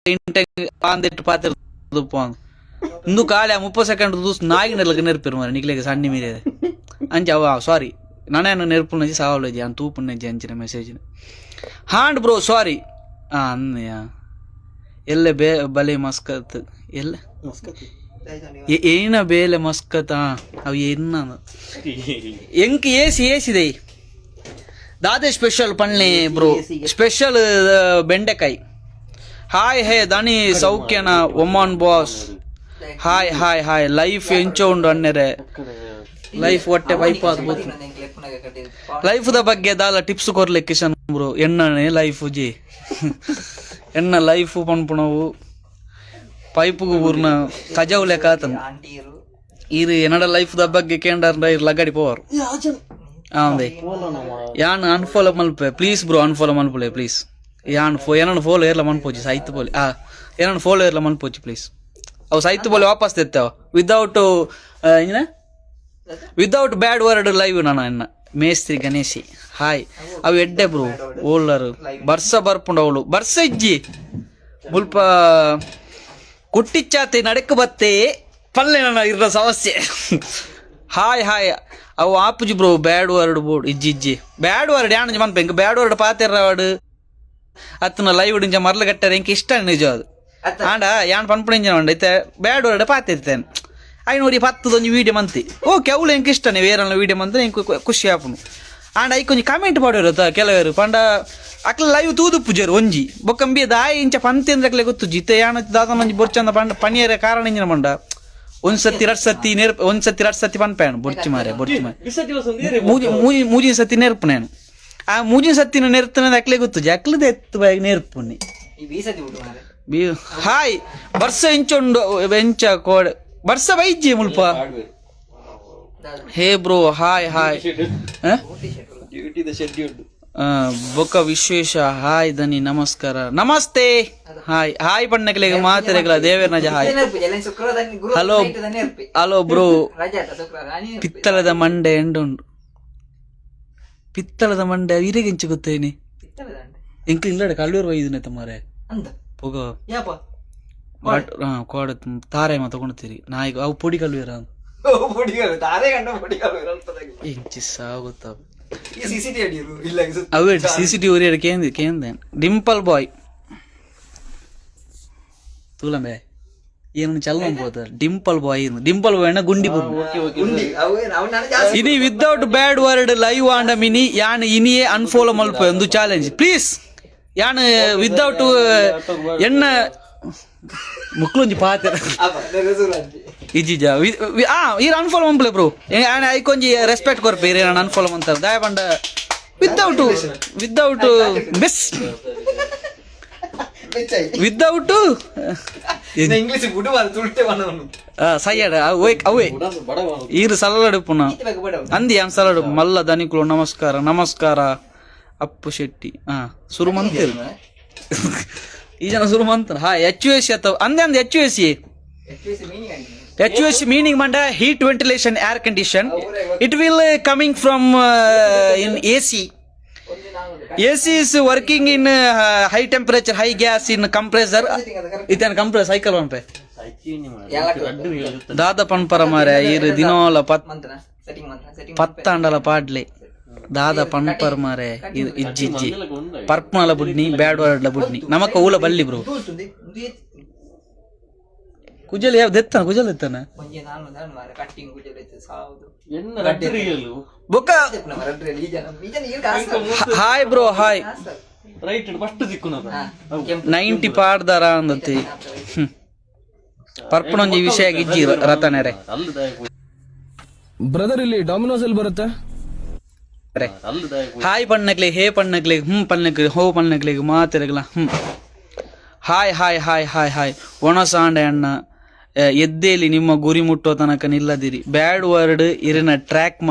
పాందెట్టు పాత్ర దుప్పాను ఇందు కాలే 30 సెకండ్ చూసి నాగి నెలలకు నేర్పారు మరి నీకులేక సన్ని మీరే అంచి అవ సారీ నాన్న నేర్పుల నుంచి సావలేదు అని తూపు నుంచి అంచిన మెసేజ్ ಹಾಂಡ್ ಬ್ರೋ ಸಾರಿ ಅನ್ನಯ್ಯ ಎಲ್ಲೆ ಬಲೆ ಮಸ್ಕತ್ ಎಲ್ಲ ಏನ ಬೇಲೆ ಮಸ್ಕತ್ ಅವು ಏನ ಎಂಕ್ ಏಸಿದೆ ದಾದೆ ಸ್ಪೆಷಲ್ ಪನ್ಲೆ ಬ್ರೋ ಸ್ಪೆಷಲ್ ಬೆಂಡೆಕಾಯಿ ಹಾಯ್ ಹೇ ದನಿ ಸೌಖ್ಯನ ಒಮ್ಮನ್ boss hi hi hi life ಎಂಚೋ ಉಂಡು ಅನ್ನೆರೆ ಲೈಫ್ ಹೊಟ್ಟೆ ವೈಪ್ ಆಗ್ಬೋದು ಲೈಫ್ ದ ಬಗ್ಗೆ ದಾಲ ಟಿಪ್ಸ್ ಕೊರ್ಲೆ ಕಿಶನ್ ಬ್ರೋ ಎಣ್ಣನೆ ಲೈಫ್ ಜಿ ಎಣ್ಣ ಲೈಫ್ ಪನ್ಪುಣವು ಪೈಪುಗು ಪೂರ್ಣ ಕಜಾವುಲೆ ಕಾತನ್ ಇರು ಎನ್ನಡ ಲೈಫ್ ದ ಬಗ್ಗೆ ಕೇಂದ್ರ ಲಗಡಿ ಪೋವರು ಅದೇ ಯಾನ್ unfollow Malpe please bro unfollow ಮಲ್ಪುಲೆ ಪ್ಲೀಸ್ ಯಾನ್ ಏನನ್ನು ಫಾಲೋ ಏರ್ಲ ಮನ್ಪೋಜಿ ಸಾಯ್ತು ಬೋಲಿ ಏನನ್ನು ಫಾಲೋ ಏರ್ಲ ಮನ್ಪೋಜಿ ಪ್ಲೀಸ್ ಅವು ಸಾಯ್ತು ಬೋಲಿ ವಾಪಸ್ ತೆತ್ತವ ವಿದೌಟ್ ಬ್ಯಾಡ್ ವರ್ಡ್ ಲೈವ್ ನಾನು ಎನ್ನ ಮೇಸ್ತ್ರಿ ಗಣೇಶಿ ಹಾಯ್ ಅವು ಎಡ್ಡೆ ಬ್ರೋ ಓಲರ್ ಬರ್ಸ ಬರ್ಪುಂಡ ಅವಳು ಬರ್ಸ ಇಜ್ಜಿ ಮುಲ್ಪ ಕುಟ್ಟಿಚ್ಚಾತೆ ನಡಕ್ ಬತ್ತೆ ಪಲ್ಲೆ ನನ್ನ ಇರೋ ಸಮಸ್ಯೆ ಹಾಯ್ ಹಾಯ್ ಅವು ಆಪುಜಿ ಬ್ರೋ ಬ್ಯಾಡ್ ವರ್ಡ್ ಬೋರ್ಡ್ ಇಜ್ಜಿ ಬ್ಯಾಡ್ ವರ್ಡ್ ಯಾಣ ಮನ್ಪ ಇಂಕ ಬ್ಯಾಡ್ ವರ್ಡ್ ಪಾತೆರ ವರ್ಡ್ ಅತ್ತನ ಲೈವ್ ಇಂಚ ಮರ್ಲ ಕಟ್ಟಾರೆ ಇಂಕ ಇಷ್ಟ ನಿಜ ಅದು ಆಂಡ ಯಾನ್ ಪನ್ಪುಣ ಐತೆ ಬ್ಯಾಡ್ ವರ್ಡ್ ಪಾತಿರ್ತೇನೆ ಐನೂರಿ 10 ವೀಡಿಯೋ ಮಂತಿ ಓಕೆ ಅವಳು ಎಂಕ ಇಷ್ಟನೇ వేరే ವೀಡಿಯೋ ಮಂತ್ರೆ ಇಂಕ ಖುಷಿ ಆಪುನು ಆಂಡ ಐ ಕೊಂಚ ಕಾಮೆಂಟ್ ಮಾಡೋರು ಕೆಲವರು ಪಂಡ ಅಕ್ಲ ಲೈವ್ ತೂದು ಪೂಜಾರು ಒಂಜಿ ಬೊಕ್ಕಂಬಿ ದಾಯಿ ಇಂಚ ಪಂತಿ ಅಂದ್ರೆ ಗೊತ್ತು ಜಿತೆ ಯಾಣ ದಾದ ಮಂಜಿ ಬೊರ್ಚಂದ ಪಂಡ ಪಣಿಯರ ಕಾರಣ ಇಂಜಿನ ಮಂಡ ಒಂದ್ಸತಿ 2 ಸತಿ ಒಂದ್ಸತಿ 2 ಸತಿ ಪನ್ಪೇನು ಬೊರ್ಚಿ ಮಾರೆ ಮೂಜಿನ ಸತಿ ನೆರ್ಪನೇನು ಆ ಮೂಜಿನ ಸತ್ತಿನ ನೆರ್ತನ ಅಕ್ಲೆ ಗೊತ್ತು ಅಕ್ಲದ ಎತ್ತು ಬಾಯಿಗೆ ನೆರ್ಪುನಿ ಹಾಯ್ ಬರ್ಸ ಇಂಚೊಂಡು ಬೆಂಚ ಕೋಡೆ ಬರ್ಸ ಬೈಜಿ ಮುಲ್ಪ ಹೇ ಬ್ರೋ ಹಾಯ್ ಹಾಯ್ ಬೊಕ್ಕ ವಿಶ್ವೇಶ ಹಾಯ್ ದನಿ ನಮಸ್ಕಾರ ನಮಸ್ತೆ ಹಾಯ್ ಹಾಯ್ ಪಣ್ಣಕ್ಲೆಗೆ ಮಾತೆರೆಗಳ ದೇವೇರ್ ನಜ ಹಾಯ್ ಹಲೋ ಹಲೋ ಬ್ರೋ ಪಿತ್ತಳದ ಮಂಡೆ ಎಂಡುಂಡು ಪಿತ್ತಳದ ಮಂಡೆ ಇರೆಗೆಂಚು ಗೊತ್ತೇನೆ ಎಂಕ್ ಇಲ್ಲಡೆ ಕಳ್ಳೂರು ಒಯ್ದು ತಮ್ಮರೆ ಪೊಗ ಕೋಡ ತಾರೆ ತಗೊಂಡ್ತೀರಿ ನಾಯಿಗ ಅವು ಪುಡಿ ಕಲ್ವೀರ ಎಂಚಿ ಸಾಗುತ್ತ ಅವೇ CCTV ಕೇಂದ್ರ ಡಿಂಪಲ್ ಬಾಯ್ ತೂಲಂಬೆ ಏನು ಚಲನ ಹೋದ ಡಿಂಪಲ್ ಬಾಯ್ ಗುಂಡಿ ಇನಿ without bad word live and mini ಯಾನ್ ಇನಿಯೇ ಅನ್ಫಾಲೋ ಮಲ್ಪ ಒಂದು ಚಾಲೆಂಜ್ ಪ್ಲೀಸ್ ಯಾನ್ ವಿದೌಟ್ ಎಣ್ಣ ಮುಕ್ಲೊಂಜಿ ಪಾತ್ರ ಇಜ್ಜಿಜ ಈರ್ ಅನ್ಫಾಲೋ ಮಂಪ್ಲೆ ಬ್ರೋ ಐಕೊಂಜಿ ರೆಸ್ಪೆಕ್ಟ್ ಕೊರ್ಪೆ ಇರೇ ನಾನು ಅನ್ಫಾಲೋ ಮಂತ ದಯ ಪಂಡ ವಿದೌಟ್ ಬೆಸ್ಟ್ ವಿದೌಟ್ ಇಂಗ್ಲಿಷ್ ಸಯ್ಯಡ ಅವೇ ಈರು ಸಲಾಡು ಪುನಃ ಅಂದಿ ಯಾನ್ ಸಲಾಡು ಮಲ್ಲ ದನಿಕುಲು ನಮಸ್ಕಾರ ಅಪ್ಪು ಶೆಟ್ಟಿ ಶುರು ಮಂತೇರು ಈ ಜನ ಶುರು ಮಂತ HVAC ಅಥವಾ ಅಂದೆ HVAC meaning manda heat ventilation air condition it will coming from in AC is working in high temperature high gas in compressor itan compressor cycle one pe dada panpara mare ir dinola pattandala paadle ದಾದ ಪನ್ಪರ್ ಮಾರೆ ಇಜ್ಜಿ ಪರ್ಪನಲ ಬುಡ್ನಿ bad word ಬುಡ್ನಿ ನಮಕ ಊಲ ಬಲ್ಲಿ bro ಕುಜಲ್ ಯಾವ ದೆತ್ತನ ಕುಜಲ್ ದೆತ್ತನ ಬೊಕ್ಕ hi bro hi 90 ಪಾಡ್ದಾರ ಅಂದತಿ ಪರ್ಪನೊಂಜಿ ವಿಷಯ ಇಜ್ಜಿ ರತನೆರೆ brother ಇಲ್ಲಿ Domino's ಅಲ್ಲಿ ಬರುತ್ತೆ ಹಾಯ್ ಪಣ್ಣಕ್ಲೆ ಹೇ ಪಣ್ಣಕ್ಲೆ ಪಣ್ಣಕ್ಲೆ ಹೋ ಪಣ್ಣಕ್ಲೆ ಮಾತೆರಗಲ hi hi hi hi hi ಒಣಸಾಂಡೆ ಅಣ್ಣ ಎದ್ದೇಲಿ ನಿಮ್ಮ ಗುರಿ ಮುಟ್ಟೋ ತನಕ ನಿಲ್ಲದಿರಿ ಬ್ಯಾಡ್ ವರ್ಡ್ ಇರಿನ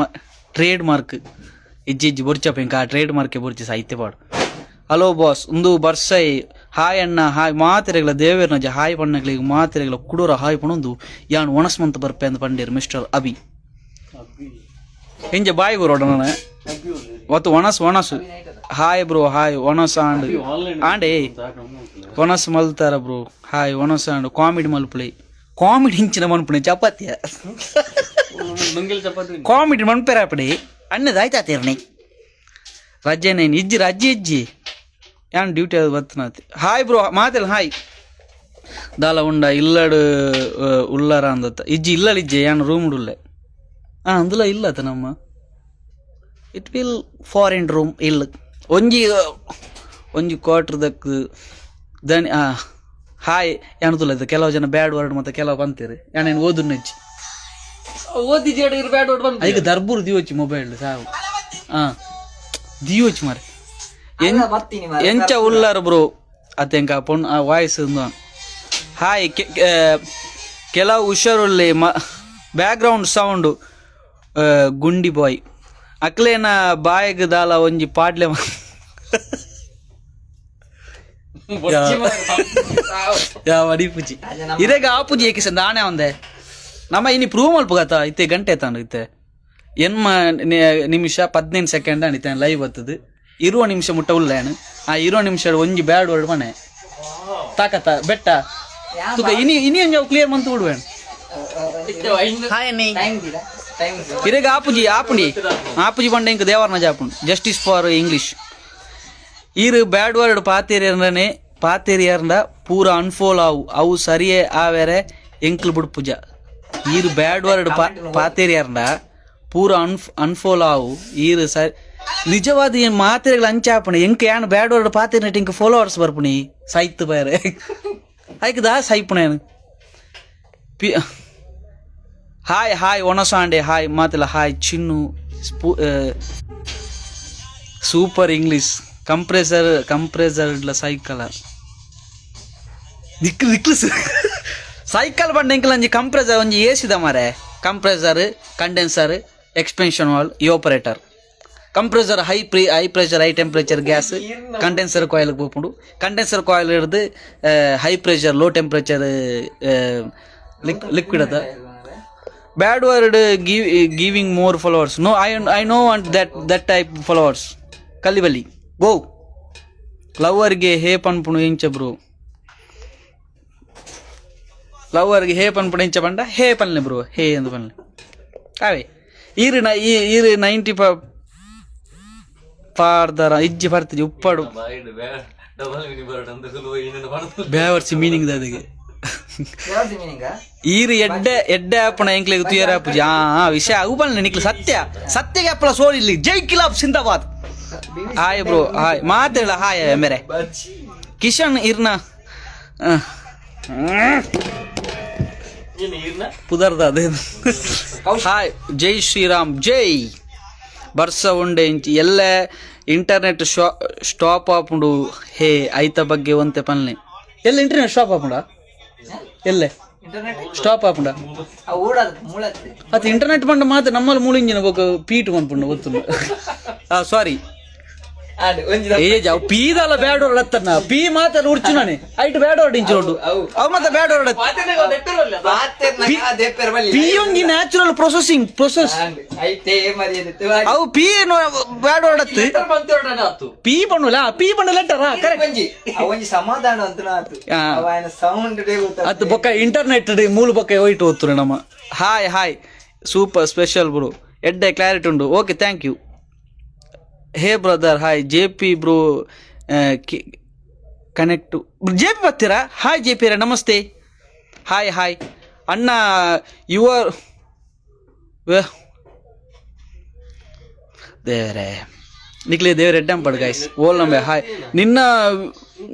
ಟ್ರೇಡ್ ಮಾರ್ಕ್ ಇಜ್ಜಿ ಬೊರ್ಚಪ್ಪ ಇಂಕ ಟ್ರೇಡ್ ಮಾರ್ಕ್ ಬೊರ್ಚಿ ಸಾಹಿತ್ಯ ಪಾಡು ಹಲೋ ಬಾಸ್ ಒಂದು ಬರ್ಸೈ ಹಾಯ್ ಅಣ್ಣ ಹಾಯ್ ಮಾತೆರೆಗಳ ದೇವೇರ್ ನಜ ಹಾಯ್ ಪಣ್ಣಕ್ಲಿಗೆ ಮಾತೆರೆಗಳ ಕುಡೋರ ಹಾಯ್ ಪಣೊಂದು ಯಾನ್ ಒಣಸ್ಮಂತ ಬರ್ಪೆ ಅಂತ ಪಂಡೇರು ಮಿಸ್ಟರ್ ಅಭಿ ಹಿಂಗೆ ಬಾಯಿಗೆ ರೋಡ ನಾನು ಒತ್ತು ಒಣಸು ಹಾಯ್ ಬ್ರೋ ಹಾಯ್ ಒಣಸ ಆಂಡೆ ಒಣಸ್ ಮಲ್ತಾರ ಬ್ರೋ ಹಾಯ್ ಒಣಸ ಕಾಮಿಡಿ ಮಲ್ಪುಳಿ ಕಾಮಿಡಿ ಹಿಂಚಿನ ಮನ್ಪುಣಿ ಚಪಾತಿಯ ಕಾಮಿಡಿ ಮನ್ಪೇರಾಪಡಿ ಅನ್ನದ ಆಯ್ತಾತೀರ್ನಿ ರಜೆ ನೇನು ಇಜ್ಜಿ ಏನ್ ಡ್ಯೂಟಿ ಅದು ಬರ್ತನಾತಿ ಹಾಯ್ ಬ್ರೋ ಮಾತೆಲ್ಲ ಹಾಯ್ ದಾಲ ಉಂಡ ಇಲ್ಲಡು ಉಳ್ಳಾರ ಅಂದತ್ತ ಇಲ್ಲಳಿಜ್ಜೆ ಏನು ರೂಮ್ ಉಳ್ಳೆ అందులో ಇಲ್ಲ ನಮ್ಮ ಇಟ್ ವಿಲ್ ಫಾರಿನ್ ರೂಮ್ ಇಲ್ಲ ಒಂಜಿ ಕ್ವಾರ್ಟರ್ದಕ್ಕೆ ದನಿ ಹಾಯ್ ಏನದುಲ್ಲ ಇದು ಕೆಲವು ಜನ ಬ್ಯಾಡ್ ವರ್ಡ್ ಮತ್ತೆ ಕೆಲವು ಬಂತೀರಿ ಏನೇನು ಓದು ನೆಚ್ಚಿ ಓದಿ ಬ್ಯಾಡ್ ವರ್ಡ್ ಬಂತ ಈಗ ದರ್ಬೂರ್ ದಿಯೋಚಿ ಮೊಬೈಲ್ ಸಾವು ದಿಯೋಚಿ ಮಾರೆ ಎಂಚ ಉಳ್ಳಾರ ಬ್ರೋ ಅತ್ತೆಂಕ ಪೊಣ್ ವಾಯ್ಸ್ ಹಾಯ್ ಕೆಲವು ಹುಷಾರುಳ್ಳಿ ಬ್ಯಾಕ್ಗ್ರೌಂಡ್ ಸೌಂಡು ಗುಂಡಿ ಬಾಯ್ ಅಕ್ಲೇನ ಬಾಯಿಗೆ ದಾಲ ಒಂಜಿ ಪಾಡ್ಲೆ ಅಡಿಪುಜಿ ಇದೇಗ ಆಪುಜಿ ಏಕಿಸ ನಾನೇ ಒಂದೆ ನಮ್ಮ ಇನಿ ಪ್ರೂವ್ ಮಲ್ಪಗತ್ತ ಇತ್ತೆ ಗಂಟೆ ತಾನು ಇತ್ತೆ ಎನ್ಮ ನಿಮಿಷ 15 ಸೆಕೆಂಡ್ ಅನಿತೆ ಲೈವ್ ಬರ್ತದೆ 20 ನಿಮಿಷ ಮುಟ್ಟ ಉಳ್ಳೇನು ಆ 20 ನಿಮಿಷ ಒಂಜಿ ಬ್ಯಾಡ್ ವರ್ಡ್ ಮನೆ ತಾಕತ್ತ ಬೆಟ್ಟ ತುಕ ಇನಿ ಹಂಗೆ ಕ್ಲಿಯರ್ ಮಂತ್ ಬಿಡುವೇನು ಇರೇಗ ಆಪುಜಿ ಬಂಡ ಇಂಕ ದೇವರ್ನ ಜಾಪುಂಡು ಜಸ್ಟಿಸ್ ಫಾರ್ ಇಂಗ್ಲಿಷ್ ಈರು ಬ್ಯಾಡ್ ವರ್ಡ್ ಪಾತೇರಿಯರ್ನ ಪೂರ ಅನ್ಫೋಲ್ ಅವು ಸರಿಯೇ ಆವೇರೆ ಎಂಕ್ಲು ಬಿಡು ಪೂಜ ಈರು ಬ್ಯಾಡ್ ವರ್ಡ್ ಪಾತೇರಿಯರ್ನ ಪೂರ ಅನ್ಫೋಲ್ ಈರು ಸರಿ ನಿಜವಾದ ಏನು ಮಾತೇರಿಗಳು ಅಂಚಾಪಣಿ ಎಂಕ ಏನು ಬ್ಯಾಡ್ ವರ್ಡ್ ಪಾತೇರಿನ ಇಂಕ ಫಾಲೋವರ್ಸ್ ಬರ್ಪುಣಿ ಸಾಯ್ತು ಬೇರೆ ಆಯ್ಕದಾ ಸಾಯ್ಪುಣೇನು ಹಾಯ್ ಒಣಸಾಂಡೆ ಹಾಯ್ ಮಾತಲ್ಲ ಹಾಯ್ ಚಿನ್ನು ಸೂಪರ್ ಇಂಗ್ಲಿಷ್ ಕಂಪ್ರೆಸರ್ಡ್ಲ ಸೈಕಲ್ ದಿಕ್ಕು ಸೈಕಲ್ ಬಂಡ ಇಂಕಲ್ ಒಂಜಿ ಕಂಪ್ರೆಸರ್ ಒಂಜಿ ಏಸಿದ ಮಾರೆ compressor condenser expansion valve operator compressor high pressure high temperature gas condenser coil ಪೋಪುಂಡು ಕಂಡೆನ್ಸರ್ ಕಾಯಿಲ್ ಹಿಡಿದು high pressure low temperature liquid ಅದ bad word giving more followers no I know want that type followers ಕಲ್ಲಿಬಲ್ಲಿ go ಲವರ್ಗೆ hey ಪನ್ಪುಣು ಇಂಚ bro ಲವರ್ಗೆ hey ಪನ್ಪುಣು ಇಂಚ ಬಂಡ ಹೇ ಪನ್ಲೆ ಬ್ರೋ ಹೇ ಎಂದು ಪನ್ಲೆ ಕಾವೇ ಈರು 90 ಪಾರ್ದರ ಇಜ್ಜಿ ಬರ್ತಿದ್ವಿ ಉಪ್ಪಾಡು ಬೇವರ್ಸಿ ಮೀನಿಂಗ್ ಅದಕ್ಕೆ ಈರು ಎಡ್ಡೆ ಆಪಣ ಎಂಕ್ಲೆಗ್ ತುಯರ ಆಪುಜಿ ವಿಷಯ ಅವು ಬನ್ನಿ ನಿಕ್ಲು ಸತ್ಯಗೆ ಅಪ್ಪಳ ಸೋಲಿಲ್ಲಿ ಜೈ ಕಿಲಾಬ್ ಸಿಂದಾಬಾದ್ ಹಾಯ್ ಬ್ರೋ ಹಾಯ್ ಮಾತೇಳ ಹಾಯ್ ಮೇರೆ ಕಿಶನ್ ಇರ್ನ ಪುದರ್ದ ಅದೇ ಹಾಯ್ ಜೈ ಶ್ರೀರಾಮ್ ಜೈ ಬರ್ಸ ಉಂಡೆ ಇಂಚಿ ಎಲ್ಲ ಇಂಟರ್ನೆಟ್ ಸ್ಟಾಪ್ ಆಪುಂಡು ಹೇ ಐತ ಬಗ್ಗೆ ಒಂತೆ ಪನ್ಲೆ ಎಲ್ಲ ಇಂಟರ್ನೆಟ್ ಸ್ಟಾಪ್ ಆಪುಂಡ ಎಲ್ಲೇ ಸ್ಟಾಪ್ ಆಪುಂಡ ಅದು ಇಂಟರ್ನೆಟ್ ಬಂಡ ಮಾತ್ರ ನಮ್ಮಲ್ಲಿ ಮೂಳಿಂಜಿನ ಬೋಕ ಪೀಟ್ ಬಂದ್ಪುಂಡ ಗೊತ್ತು ಸಾರಿ ಪೀದಲ್ಲ ಬ್ಯಾಡ್ ವರ್ಡ್ ಹತ್ತನ ಪೀ ಮಾತ್ರ ಉಡ್ಚು ನಾನೇ ಐಟ್ ಬ್ಯಾಡ್ ವರ್ಡ್ ಇಂಚು ನೋಡು ಅವ್ ಮತ್ತೆ ಬ್ಯಾಡ್ ವರ್ಡ್ ಪೀ ಒಂಜಿ ನ್ಯಾಚುರಲ್ ಪ್ರೊಸೆಸ್ ಅವು ಪೀ ಬ್ಯಾಡ್ ವರ್ಡ್ ಹತ್ತು ಪೀ ಬಣ್ಣಲ್ಲ ಪೀ ಬಣ್ಣ ಲೆಟರ್ ಸಮಾಧಾನ ಅದು ಬೊಕ್ಕ ಇಂಟರ್ನೆಟ್ ಮೂಲ ಬೊಕ್ಕ ಹೋಯ್ತು ಹೋಗ್ತಾರೆ ನಮ್ಮ ಹಾಯ್ ಸೂಪರ್ ಸ್ಪೆಷಲ್ ಬ್ರೋ ಎಡ್ಡೆ ಕ್ಲಾರಿಟಿ ಉಂಡು okay thank you hey brother hi J P bro connect J P ಬರ್ತೀರಾ ಹಾಯ್ ಜೆ ಪಿ ನಮಸ್ತೆ ಹಾಯ್ ಅಣ್ಣ ಯುವರ್ ದೇವರೇ ನಿಕ್ಲಿ ದೇವ್ರ ಎಡ್ಡಂಪಡ್ ಗೈಸ್ ಓಲ್ ನಂಬೆ ಹಾಯ್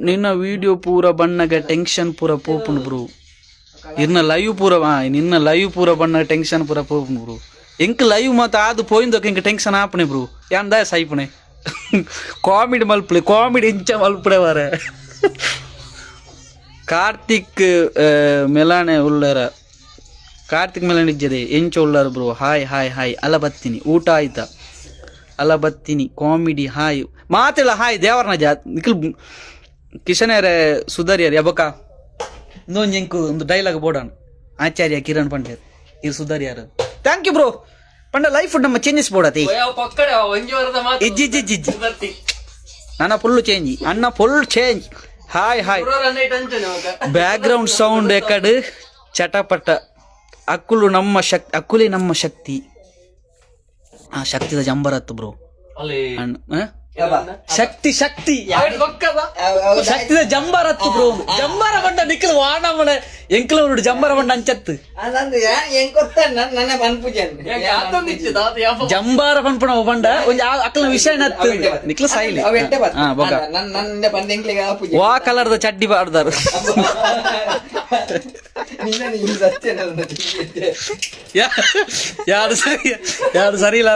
ನಿನ್ನ ವಿಡಿಯೋ ಪೂರ ಬಣ್ಣಗ ಟೆನ್ಷನ್ ಪೂರ ಪೋಪುಂಡು ಬ್ರೋ ನಿನ್ನ ಲೈವ್ ಪೂರ ಬಣ್ಣ ಟೆನ್ಷನ್ ಪೂರ ಪೋಪುಂಡು ಬ್ರೋ ಎಂಕ್ ಲೈವ್ ಮಾತ ಆದು ಪೋಯಿಂದಕ್ಕೆ ಇಂಕ ಟೆನ್ಷನ್ ಆಪಣೆ ಬ್ರೋ ಯಾಂದ ಸೈಪಣೆ ಕಾಮಿಡಿ ಮಲ್ಪುಳೆ ಕಾಮಿಡಿ ಇಂಚ ಮಲ್ಪುಡೆ ವಾರ ಕಾರ್ತಿಕ್ ಮೆಲಾನೆ ಉಳ್ಳರ ಕಾರ್ತಿಕ್ ಮೆಲಾನೆ ಇಜ್ಜದೆ ಎಂಚ ಉಳ್ಳಾರ ಬ್ರೋ ಹಾಯ್ ಅಲ್ಲ ಬತ್ತೀನಿ ಊಟ ಆಯ್ತಾ ಅಲ್ಲ ಬತ್ತೀನಿ ಕಾಮಿಡಿ ಹಾಯ್ ಮಾತೆಲ್ಲ ಹಾಯ್ ದೇವರ್ನ ಜಾತ್ ನಿಖಿಲ್ ಕಿಶನ್ಯಾರೆ ಸುಧಾರಿಯಾರ ಯಬಕ ಇನ್ನೊಂದು ಎಂಕು ಒಂದು ಡೈಲಾಗ್ ಬೋಡಾಣ ಆಚಾರ್ಯ ಕಿರಣ್ ಪಂಡ್ಯರ್ ಇದು ಸುಧಾರಿಯಾರ ಥ್ಯಾಂಕ್ ಯು ಬ್ರೋ ಪಂಡ ಲೈಫ್ ನಮ್ಮ ಚೇಂಜಸ್ ಬೋಡತಿ ಇಜ್ಜಿ ಇಜ್ಜಿ ಇಜ್ಜಿ ಇಜ್ಜಿ ನನ್ನ ಫುಲ್ ಚೇಂಜ್ ಅಣ್ಣ full change hi hi background sound ಎಕಡು ಚಟಪಟ ಅಕ್ಕುಲೆ ನಮ್ಮ ಶಕ್ತಿ ಆ ಶಕ್ತಿದ ಜಂಬರತ್ತು ಬ್ರೋ ಶಕ್ತಿ ಶಕ್ತಿದ ಜಂಬರತ್ತು ಬ್ರೋ ಜಂಬರ ಬಂಡ ನಿಕ್ಕಲು ವಾಣಮನೆ ಎಂಕ್ಲೂರು ಜಂಬರ ಬಂಡ ಅಂಚತ್ತು ಜಂಬಾರ ಪನ್ಪುಣ ಬಂಡ ಒಂಜಿ ಅಕ್ಕಲ ವಿಷಯ ನತ್ತು ನಿಕ್ಲ ಸೈಲಿ ವಾ ಕಲರ್ದ ಚಡ್ಡಿ ಬಾಡ್ದಾರು ಯಾರು ಸರಿ ಇಲ್ಲ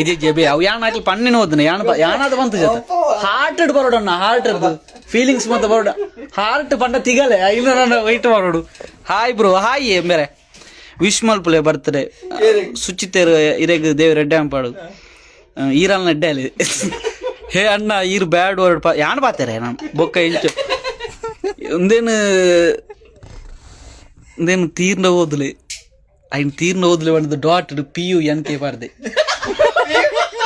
ಇದು ಜಬಿ ಅವು ಯಾಣ ಆಯ್ತು ಪಣ್ಣಿನ ಹೋದನ ಯಾಣದ ಬಂತು ಜೊತೆ ಹಾರ್ಟ್ ಇಡ್ ಬರೋಡಣ್ಣ ಹಾರ್ಟ್ ಇರ್ದು ಫೀಲಿಂಗ್ಸ್ ಮತ್ತೆ ಬರೋಡ ಹಾರ್ಟ್ ಪಂಡ ತಿಗಲೆ ಇಲ್ಲ ನನ್ನ ವೈಟ್ ಬರೋಡು ಹಾಯ್ ಬ್ರೋ ಹಾಯ್ ಬೇರೆ ವಿಶ್ಮಲ್ ಪುಲೆ ಬರ್ತ್ಡೇ ಸುಚಿತೇರು ಇರೆಗ್ ದೇವ್ರ ಎಡ್ಡೆ ಅಂಪಾಡು ಈರಲ್ನ ಎಡ್ಡೆ ಅಲ್ಲಿ ಹೇ ಅಣ್ಣ ಈರ್ ಬ್ಯಾಡ್ ವರ್ಡ್ ಯಾಣ ಪಾತಾರೆ ನಾನು ಬೊಕ್ಕ ಇಂಚು ಒಂದೇನು ತೀರ್ನ ಓದ್ಲೆ ఆయన తీరిన వదిలే వాడిది డాట్ PUNK పారదే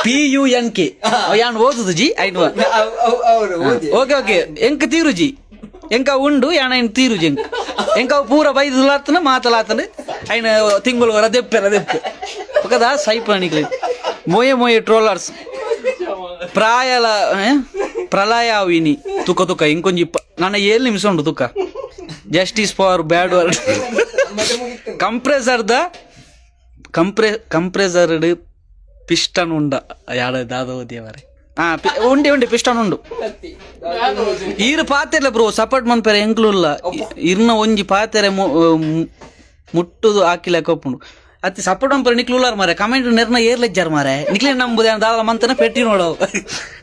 PUNK ఆయన ఓదుದು ಜಿ ఆయన ಓಕೆ ಓಕೆ ಎಂಕ ತೀರು ಜಿ ಎಂಕ ಉಂಡು ఆయన తీరు జి ಎಂಕ ಪೂರ ಬೈದುಲಾತನ ಮಾತಲಾತನ ఆయన ತಿಂಗಳು ರದೆಪ್ಪೆ ఒకదా సైపానికలే మోయే ట్రోలర్స్ ప్రళయావిని తుక ఇంకొంచెం ನನ್ನ 7 ನಿಮಿಷ ಉಂಡು ತುಕ ಜಸ್ಟಿಸ್ ಫಾರ್ ಬ್ಯಾಡ್ ವರ್ಡ್ ಕಂಪ್ರೆಸರ್ಡ್ ಪಿಸ್ಟನ್ ಉಂಡ ಯಾಡ ದಾದೋದಿ ಅವರೇ ಉಂಡಿ ಪಿಸ್ಟನ್ ಉಂಡು ಈರು ಪಾತೆರ್ಲೆ ಬ್ರೋ ಸಪೋರ್ಟ್ ಮನ್ಪೆರೆ ಎಂಕ್ಲುಲ್ಲ ಇರ್ನ ಒಂಜಿ ಪಾತೆರೆ ಮುಟ್ಟುದು ಹಾಕಿಲ್ಲ ಕೊಪ್ಪುಂಡು ಅತಿ ಸಪೋರ್ಟ್ ಮನ್ಪೆರೆ ನಿಕ್ಲುಲ್ಲಾರ ಮಾರೆ ಕಮೆಂಟ್ ನೆರ್ನ ಏರ್ಲೆಜ್ಜಾರ ಮಾರೆ ನಿಕ್ಲೆ ನಂಬುದ ದಾದ ಮಂತನ ಪೆಟ್ಟಿ ನೋಡವು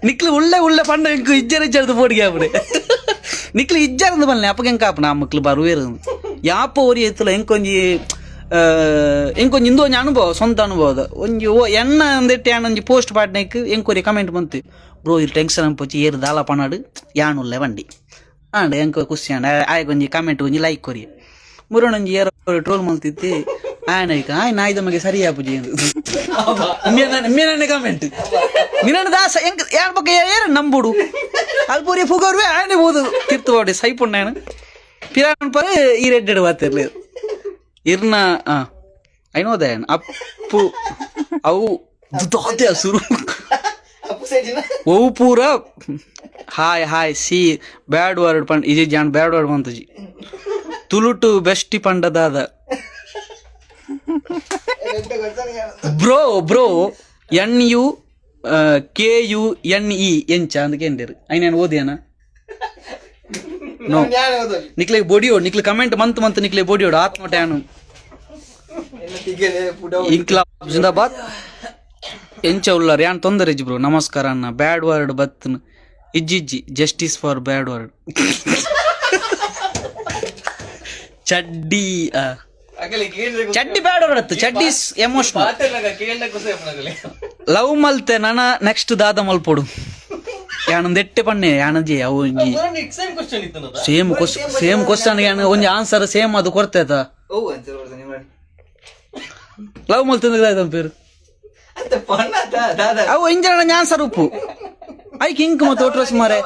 ನಿಕ್ಲು ಉಳ್ಳೆ ಪಂಡ ಎಂಕು ಇಜ್ಜರಿಜ್ಜರ್ದು ಪೋಡಿಗೆ ಆಪಡೆ ನಿಕ್ಲು ಇಜ್ಜಾರಂದು ಬನ್ನಿ ಅಪ್ಪಗೆಂಕ ಆಪಣ ಆ ಮಕ್ಳು ಬರುವೇರು ಯಾಪ ಓರಿ ಎತ್ತಲ ಎಂಕೊಂಜಿ ಇಂದು ಒಂಜಿ ಅನುಭವ ಸ್ವಂತ ಅನುಭವದ ಒಂಜಿ ಎಣ್ಣ ಅಂದೆಟ್ಟು ಒಂಜಿ ಪೋಸ್ಟ್ ಪಾಡ್ನಕ್ ಎಂಕೊರಿ ಕಮೆಂಟ್ ಬಂತು ಬ್ರೋ ಇದು ಟೆನ್ಷನ್ ಅಂಪೊಚ್ಚಿ ಏರು ದಾಲ ಪನಾಡು ಯಾನುಲ್ಲೆ ಬಂಡಿ ಆಂಡ ಎಂಕ ಖುಷಿ ಆಂಡ ಆಯ್ಕೊಂಜಿ ಕಮೆಂಟ್ ಒಂಜಿ ಲೈಕ್ ಕೊರಿ ಮುರಣೊಂಜಿ ಏರೋ ಟ್ರೋಲ್ ಮಲ್ತಿತ್ತಿ ಆಯ್ನೈಕ ನಾಯ್ದ ಮಗೆ ಸರಿ ಆಪುಜಿ ಮೇನೆ ಕಮೆಂಟ್ ನಿನ್ನ ದಾಸ ಎಂಕ ಯಾರ ಬಗ್ಗೆ ಏರ ನಂಬುಡು ಅಲ್ಪೂರಿ ಫುಗರ್ವೆ ಆಯ್ನೆ ಬೋದು ತಿರ್ತು ಬಾಡಿ ಸೈಪುಣ್ಣ ಪಿರಾನ್ ಪರ ಈ ರೆಡ್ಡೆಡ್ ಬಾತಿರ್లేదు ಇರ್ನ ಐ ನೋ ದಟ್ ಅಪ್ಪು ಅವು ದಾತೆ ಸುರು ಅವು ಪೂರ ಹಾಯ್ ಸಿ ಬ್ಯಾಡ್ ವರ್ಡ್ ಪಂಡ್ ಇಜಿ ಜಾನ್ ಬ್ಯಾಡ್ ವರ್ಡ್ ಬಂತಜಿ ತುಳುಟು ಬೆಸ್ಟಿ ಪಂಡದಾದ ಬ್ರೋ NUKUNE ಎಂಚ ಅಂದಕ್ಕೆ ಎಂದೇರು ಐನೇನು ಓದಿಯಾನ ನೋ ನಿಕ್ಲೆ ಬೊಡಿಯೋ ನಿಕ್ಲೆ ಕಮೆಂಟ್ ಮಂತ್ ನಿಕ್ಲೆ ಬೊಡಿಯೋಡು ಆತ್ಮ ಟ್ಯಾನು ಇಂಕ್ಲಾಬ್ ಜಿಂದಾಬಾದ್ ಎಂಚ ಉಳ್ಳಾರ ಯಾನ್ ತೊಂದರೆ ಇಜ್ಜಿ ಬ್ರೋ ನಮಸ್ಕಾರ ಅಣ್ಣ ಬ್ಯಾಡ್ ವರ್ಡ್ ಬತ್ತನ್ ಇಜ್ಜಿ ಜಸ್ಟಿಸ್ ಫಾರ್ ಬ್ಯಾಡ್ ವರ್ಡ್ ಚಡ್ಡಿ ಬ್ಯಾಡ್ ವರ್ಡ್ ಚಡ್ಡಿ ಎಮೋಷನಲ್ ಲವ್ ಮಲ್ತೆ ನನ್ನ ನೆಕ್ಸ್ಟ್ ದಾದ ಮಲ್ಪೊಡು ಯಾನೊಂದು ಎಟ್ಟೆ ಪಣ್ಣೆ ಯಾನಜಿ ಅವು ಸೇಮ್ ಕ್ವಶನ್ ಯಾನ ಒಂಜಿ ಆನ್ಸರ್ ಸೇಮ್ ಅದು ಕೊಡ್ತೇತ ಲವ್ ಮಲ್ತಂದ ಪೇರು ಅವು ಇಂಜನ ಆನ್ಸರ್ ಉಪ್ಪು ಐಕ್ ಇಂಕ್ ಮತ್ತೆ ಒಟ್ರಸ್ ಮಾರೆ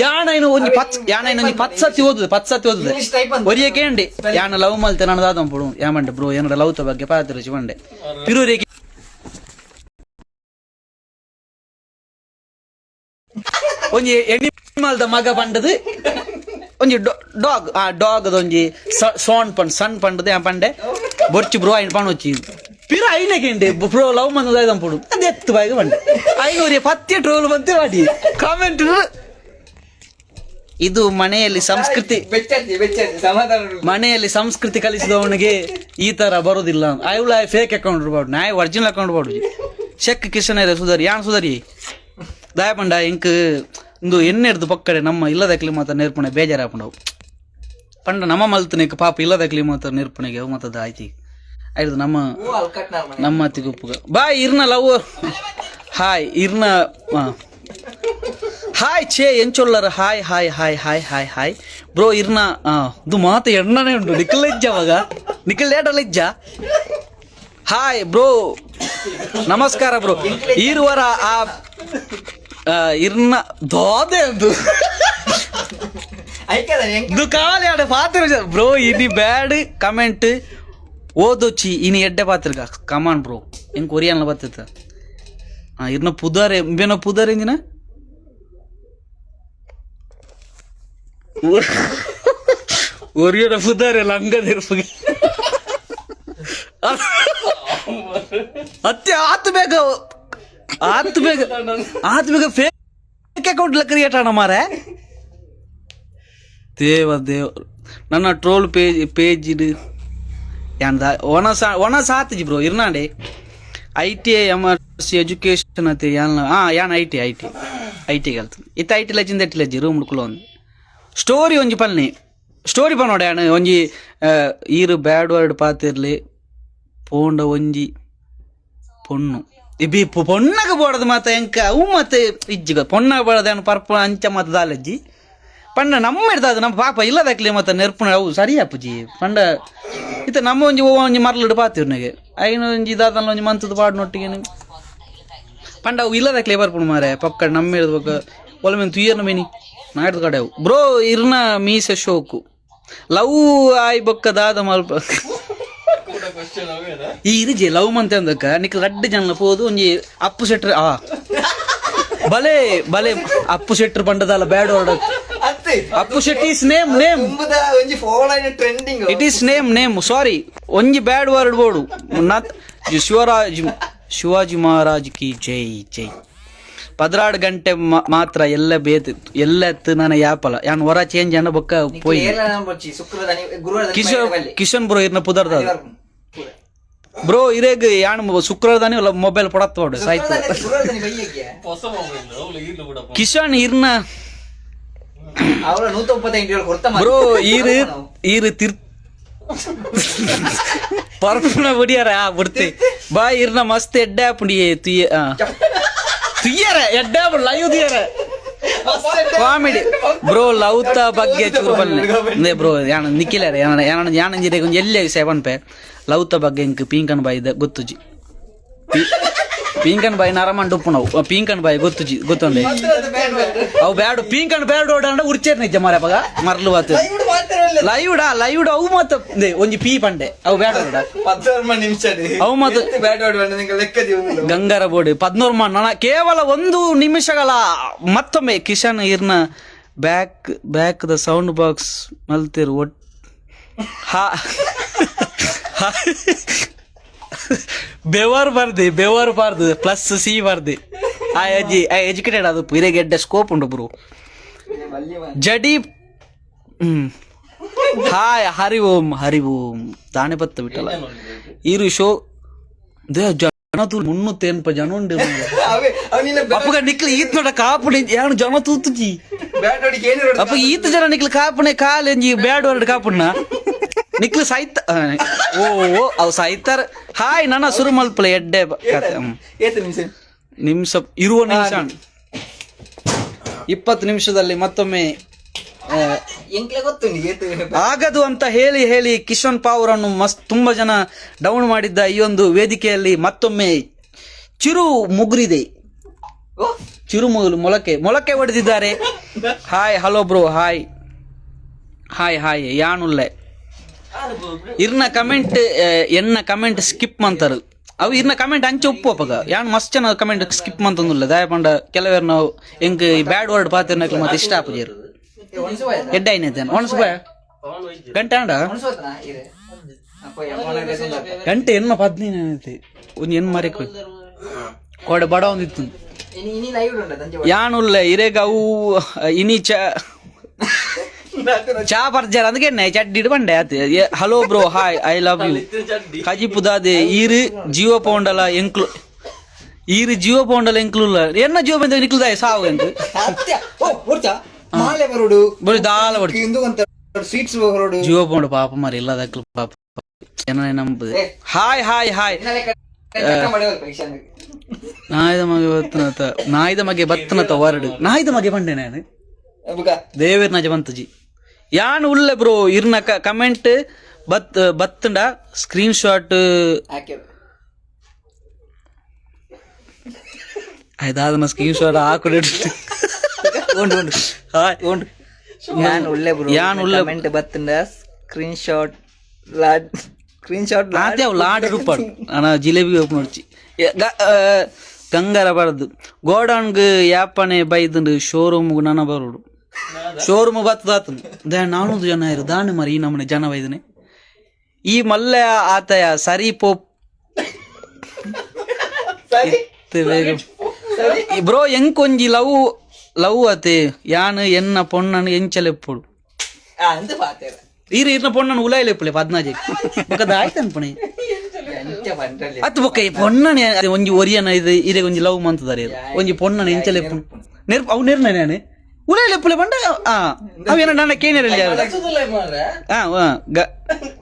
ಯಾಣೈನು ಒಂಜಿ ಪತ್ ಸತಿ ಓದುದೆ ಒರಿಯ ಕೇಂಡಿ ಯಾನ ಲವ್ ಮಲ್ತೆ ನಾನು ದಾದಂ ಪಡು ಯಾಮಂಡೆ ಬ್ರೋ ಏನರ ಲವ್ ತ ಬಗ್ಗೆ ಪಾತಿರುಚಿ ಬಂಡೆ ಪಿರೂರಿಗೆ ಒಂಜಿ ಎನಿಮಲ್ದ ಮಗ ಪಂಡದು ಒಂಜಿ ಡಾಗ್ ಒಂಜಿ ಸನ್ ಪಂಡದು ಯಾ ಪಂಡೆ ಬೊರ್ಚಿ ಬ್ರೋ ಐನ್ ಪಣ వచ్చి ಪಿರ ಐನಕೆಂಡೆ ಬ್ರೋ ಲವ್ ಮಂದ ದಾದಂ ಪಡು ಅದು ಎತ್ತು ಬಾಯಿಗೆ ಬಂಡೆ ಐನೂರಿ 10 ಟ್ರೋಲ್ ಬಂತೆ ಮಾಡಿ ಕಾಮೆಂಟ್ ಇದು ಮನೆಯಲ್ಲಿ ಸಂಸ್ಕೃತಿ ಕಲಿಸಿದವನಿಗೆ ಈ ತರ ಬರೋದಿಲ್ಲ ಐ ಫೇಕ್ ಅಕೌಂಟ್ ಬಾಡು ನಾ ಒರಿಜಿನಲ್ ಅಕೌಂಟ್ ಬಾಡು ಶೆಕ್ ಕಿಶನ್ ಸುಧಾರಿ ಯಾನ್ ಸುಧಾರಿ ದಾಯ ಪಂಡ ಇಂಕ್ ಇಂದು ಎಣ್ಣೆಡ್ದು ಪಕ್ಕಡೆ ನಮ್ಮ ಇಲ್ಲದಕ್ಲಿ ಮಾತ ನೇರ್ಪಣೆ ಬೇಜಾರಾಪಂಡವು ಪಂಡ ನಮ್ಮ ಮಲ್ತನಿಕ್ ಪಾಪ ಇಲ್ಲದಕ್ಲಿ ಮಾತ ನೇರ್ಪಣೆಗೆ ಅವು ಮಾತದ ಆಯ್ತಿ ಆಯ್ತು ನಮ್ಮ ಅತ್ತಿಗೆ ಉಪ್ಪುಗ ಬಾಯ್ ಇರ್ನ ಲವ್ ಹಾಯ್ ಇರ್ನ ಹಾಯ್ ಛೇ ಎಂಚೊಲ್ಲರ ಹಾಯ್ ಬ್ರೋ ಇರ್ನ ಇದು ಮಾತು ಎಣ್ಣನೇ ಉಂಟು ನಿಖಲ್ ಲೇಟಲ್ಲ ಇಜ್ಜ ಹಾಯ್ ಬ್ರೋ ನಮಸ್ಕಾರ ಬ್ರೋ ಈರುವರ ಆ ಇರ್ನ ದೋದೆ ಅದು ಇದು ಕಾಲಿ ಆಡ ಪಾತ್ರ ಬ್ರೋ ಇನಿ ಬ್ಯಾಡ್ ಕಮೆಂಟ್ ಓದೊಚ್ಚಿ ಇನಿ ಎಡ್ಡೆ ಪಾತ್ರ ಕಮಾನ್ ಬ್ರೋ ಹೆಂಗ್ ಕೊರಿಯನ್ಲ ಬರ್ತೈತ ಇರ್ನ ಪುದಾರೆ ಬೇನ ಪುದಾರೆ ಇಂದಿನ ಒರಿಯನ ಪುದಾರೆ ಲಂಗದಿರ್ಪಗೆ ಅತ್ತೆ ಆತ್ ಬೇಗ ಫೇಕ್ ಅಕೌಂಟ್ ಕ್ರಿಯೇಟ್ ಆಣ ಮಾರೆ ದೇವ ನನ್ನ ಟ್ರೋಲ್ ಪೇಜ್ ಇದು ಒಣ ಸಾತಿಜಿ ಬ್ರೋ ಇರ್ನಾಡೆ ITI ಎಮರ್ಸಿ ಎಜುಕೇಶನ್ ಅತ್ತೆ ಯಾನ್ ಐ ಟಿ ಕಲ್ತು ಇತ್ತ ಐ ಟಿ ಲಜ್ಜಿಂದ ಎಟ್ಟಿ ಲಜ್ಜಿ ರೂಮ್ ಹುಡ್ಕುಲು ಒಂದು ಸ್ಟೋರಿ ಒಂಜಿ ಪಲ್ನಿ ಸ್ಟೋರಿ ಪನ್ನೋಡೆ ಯಾನ್ ಒಂಜಿ ಈರು ಬ್ಯಾಡ್ ವರ್ಡ್ ಪಾತಿರ್ಲಿ ಪೋಂಡ ಒಂಜಿ ಪೊಣ್ಣು ಇಬಿ ಪೊಣ್ಣಗ ಬೋಡದು ಮಾತ ಎಂಕ ಅವು ಮತ್ತೆ ಇಜ್ಜಿಗ ಪೊಣ್ಣಗ ಬೋಡದ ಪರ್ಪ ಅಂಚ ಮತ ದಾಲಜ್ಜಿ ಪಂಡ ನಮ್ಮ ಇರ್ತದ ನಮ್ಮ ಪಾಪ ಇಲ್ಲದಕ್ಲಿ ಮತ್ತೆ ನೆರ್ಪುಣ ಅವು ಸರಿ ಅಪ್ಪುಜಿ ಪಂಡ ಇತ್ತ ನಮ್ಮ ಒಂಜಿ ಮರ್ಲಡು ಪಾತಿರ್ನಗೆ ಐನು ಒಂಜಿ ಇದಾದಲ್ಲ ಒಂಜಿ ಮಂತದ ಪಾಡ್ನೊಟ್ಟಿಗೆ ಪಂಡ ಅವು ಇಲ್ಲದಕ್ಲೆ ಬರ್ಪುಣ ಮಾರೆ ಪಕ್ಕ ನಮ್ಮ ಇರ್ಬೇಕು ಒಲ ಮೇಲೆ ತುಯ್ಯರ್ನ ಮೇನಿ ನಾಡ್ದು ಕಡೆ ಅವು ಬ್ರೋ ಇರ್ನ ಮೀಸೆ ಶೋಕು ಲವ್ ಆಯ್ ಬೊಕ್ಕ ದಾದ ಮಲ್ಪ ಈ ಇರಿಜಿ ಲವ್ ಮಂತ್ ಅಂದಕ್ಕ ನಿಕ್ ರಡ್ಡು ಜನ ಪೋದು ಒಂಜಿ ಅಪ್ಪು ಶೆಟ್ರ್ ಬಲೆ ಅಪ್ಪು ಶೆಟ್ರ್ ಪಂಡದಲ್ಲ bad word Appu Shetty is name it is name sorry ಒಂಜಿ ಬ್ಯಾಡ್ ವರ್ಡ್ ಬೋಡು ನಾತ್ ಶಿವಾಜಿ ಮಹಾರಾಜ್ ಕಿ ಜೈ 16 ಗಂಟೆ ಮಾತ್ರ ಎಲ್ಲ ಬೇತಿತ್ತು ಎಲ್ಲ ಎತ್ತು ನಾನು ಯಾಪಲ ಯಾನ್ ಹೊರ ಚೇಂಜ್ ಅನ್ನ ಬೊಕ್ಕ ಪೋಯಿ ಕಿಶನ್ ಬ್ರೋ ಇರ್ನ ಪುದರ್ದ ಬ್ರೋ ಇರೇಗ ಯಾನ್ ಶುಕ್ರವಾರದಾನಿ ಮೊಬೈಲ್ ಪಡತ್ ನೋಡು ಸಾಯ್ತು ಕಿಶನ್ ಇರ್ನ ಬ್ರೋ ಈರು ಪರ್ಪುನ ಬಿಡಿಯಾರ ಬಿಡ್ತಿ ಬಾ ಇರ್ನ ಮಸ್ತ್ ಎಡ್ಡೆ ಪುಡಿ ತುಯ್ಯಾರ ಎಡ್ಡೆ ಲೈವ್ ದಿಯಾರ ಕಾಮಿಡಿ ಬ್ರೋ ಲವ್ತ ಬಗ್ಗೆ ಚೂರು ಬನ್ನಿ ಬ್ರೋ ಯಾಣ ನಿಖಿಲಾರ ಯಾಣಂಜಿರೆ ಕೊಂಚ ಎಲ್ಲೇ ಸೆವೆನ್ ಪೇ ಲವ್ತ ಬಗ್ಗೆ ಇಂಕ್ ಪೀಂಕನ್ ಬಾಯಿ ಗೊತ್ತುಜಿ ಪೀಂಕನ್ ಬಾಯಿ ನರಮಂಡ್ ಉಪ್ಪು ನಾವು ಪೀಂಕನ್ ಬಾಯಿ ಗೊತ್ತುಜಿ ಗೊತ್ತೊಂಡೆ ಅವು ಬ್ಯಾಡು ಪೀಂಕನ್ ಬ್ಯಾಡ್ ಓಡ ಉರ್ಚೇರ್ ನಿಜ ಮಾರ ಬಗ ಮರ್ಲು ಬಾತು ಲೈವ್ಡ ಅವು ಮತ್ತೆ ಒಂಜಿ ಪೀ ಪಂಡೆ ಅವು ಬ್ಯಾಡ ಅವು ಮತ್ತೆ ಗಂಗಾರ ಬೋಡಿ 14 ಮಣ್ಣ ಕೇವಲ 1 ನಿಮಿಷಗಳ ಮತ್ತೊಮ್ಮೆ ಕಿಶನ್ ಇರ್ನ ಬ್ಯಾಕ್ ದ ಸೌಂಡ್ ಬಾಕ್ಸ್ ಮಲ್ತಿರು ಬೆವರ್ ಬಾರ್ದು ಪ್ಲಸ್ ಸಿ ಬರ್ದಿ ಎಜುಕೇಟೆಡ್ ಅದು ಇರೆಗೆಡ್ಡೆ ಸ್ಕೋಪ್ ಉಂಟು ಬ್ರೋ ಜಡಿ ಹಾಯ್ ಹರಿ ಓಂ ತಾನೆ ಬತ್ತ ಬಿಟ್ಟಲ್ಲ ಇರು ಶೋ ಜನ ತೂ 380 ಜನ ಉಂಡು ಅಪ್ಪಗ ನಿಕ್ಲಿ ಈತ್ ನೋಡ ಕಾಪುಡಿ ಯಾನು ಜನ ತೂತುಜಿ ಅಪ್ಪ ಈತ ಜನ ನಿಕ್ಲಿ ಕಾಪುಣೆ ಕಾಲೆಂಜಿ ಬ್ಯಾಡ್ ವರ್ಡ್ ಕಾಪುಣ್ಣ ನಿಕ್ಲು ಸಾಯ್ತ ಅವು ಸಾಯ್ತಾರ ಹಾಯ್ ನನ್ನ ಸುರು ಮಲ್ಪಲೆ ಎಡ್ಡೆ ನಿಮಿಷ ಇರುವ ನಿಮಿಷ 20 ನಿಮಿಷದಲ್ಲಿ ಮತ್ತೊಮ್ಮೆ ಆಗದು ಅಂತ ಹೇಳಿ ಕಿಶನ್ ಪಾವ್ರನ್ನು ತುಂಬಾ ಜನ ಡೌನ್ ಮಾಡಿದ್ದ ಈ ಒಂದು ವೇದಿಕೆಯಲ್ಲಿ ಮತ್ತೊಮ್ಮೆ ಚಿರು ಮೊಳಕೆ ಹೊಡೆದಿದ್ದಾರೆ. ಹಾಯ್ ಹಲೋ ಬ್ರೋ ಹಾಯ್ ಯಾನುಲ್ಲೆ ಇರ್ನ ಕಮೆಂಟ್ ಎನ್ನ ಕಮೆಂಟ್ ಸ್ಕಿಪ್ ಮಂತಾರು ಅವು ಇರ್ನ ಕಮೆಂಟ್ ಅಂಚೆ ಉಪ್ಪು ಅಪ್ಪಗ ಯಾನ್ ಮಸ್ತ್ ಜನ ಕಮೆಂಟ್ ಸ್ಕಿಪ್ ಮಂತಂದಿಲ್ಲ ದಯ ಪಂಡ ಕೆಲವೇರ್ ನಾವು ಹೆಂಗ್ ಬ್ಯಾಡ್ ವರ್ಡ್ ಪಾತಿರ್ನಕ್ಲು ಮತ್ತೆ ಇಷ್ಟ ಆಪಜೇರು ಎಡ್ಡಾಯ್ನೇತೇನೆ ಒಣಸುಬ ಗಂಟೆ ಅಂಡ ಗಂಟೆ ಎನ್ನ 15 ಒಂದು ಎನ್ ಮಾರಿ ಕೋಡೆ ಬಡ ಒಂದಿತ್ತು ಯಾನುಲ್ಲೆ ಇರೇಗ ಅವು ಇನಿ ಚಾ ಬರ್ಜಾರ ಅದಕ್ಕೆ ಚಡ್ಡಿ ಬಂಡೆ ಆತ hello bro hi I love you ಕಜಿಪುದಾದೆ ಈರು ಜೀವ ಪೌಂಡಲ ಎಂಕ್ಲು ಎನ್ನ ಜೀವ ಬಂದ ನಿಕ್ಲುದಾಯ ಸಾವು ಎಂಕ್ ಜೀವ ಪೌಂಡ ಪಾಪ ಮಾರಿ ಇಲ್ಲದಕ್ಲು ಪಾಪ ಏನ ನಂಬುದು ಹಾಯ್ ನಾಯ್ದ ಮಗೆ ಬತ್ತನತ ವರ್ಡ್ ನಾಯ್ದ ಮಗೆ ಬಂಡೆ ನಾನು ದೇವೇರ್ ನಜ ಬಂತಜಿ ಯಾನ್ ಉಳ್ಳೆ ಬ್ರೋ ಇರ್ನ ಕಮೆಂಟ್ ಬತ್ತಂಡ ಸ್ಕ್ರೀನ್ ಶಾಟ್ ಅದಾದ ಸ್ಕ್ರೀನ್ ಶಾಟ್ ಹಾಕೊಂಡು ಉಂಡು ಉಂಡು ಹಾಯ್ ಉಂಡು ಯಾನ್ ಒಳ್ಳೆ ಬ್ರೋ ಯಾನ್ ಒಳ್ಳೆ ಕಮೆಂಟ್ ಬತ್ತಂಡ ಸ್ಕ್ರೀನ್ ಶಾಟ್ ನಾತೆ ಅವು ಲಾಡ್ ರೂಪಾಡು ಅಣ್ಣ ಜಿಲೇಬಿ ಓಪನ್ ನೋಡ್ಚಿ ಗಂಗಾರ ಬರದು ಗೋಡೌನ್ಗೆ ಯಾಪನೆ ಬೈದಂಡು ಶೋರೂಮ್ಗೆ ನನ್ನ ಬರೋಡು ಶೋರೂಮ್ ಬತ್ತದಾತು ನಾನು ಜನ ಇರು ದಾನೆ ಮರಿ ಈ ನಮ್ಮನೆ ಜನ ಬೈದನೆ ಈ ಮಲ್ಲೆ ಆತಯ ಸರಿ ಪೋಪ್ ಬ್ರೋ ಎಂಕೊಂಜಿ ಲವ್ ಅತೆ ಯಾನ್ ಎನ್ನ ಪೊಣ್ಣನು ಎಂಚಲೆಪ್ಪುಡು ಈರ್ನ ಪೊಣ್ಣನು ಉಲಾಯಿಲೆಪ್ಪುಲೆ 15 ಬೊಕ್ಕ ಆಯ್ತು ಅನ್ಪಣೆ ಅತ್ ಬೊಕ್ಕ ಪೊಣ್ಣನೆ ಒಂಜಿ ಒರಿಯನ ಇದು ಇರೆ ಒಂಜಿ ಲವ್ ಮಂತದಾರೆ ಒಂಜಿ ಪೊಣ್ಣನ ಎಂಚಲೆಪ್ಪು ನೆರ್ಪು ಅವು ನೆರ್ನೇ ಉಲಾಯಿಲೆಪ್ಪುಲೆ ಬಂಡ ಅವೇನ ನನ್ನ ಕೇನೇರಲ್ಲಿ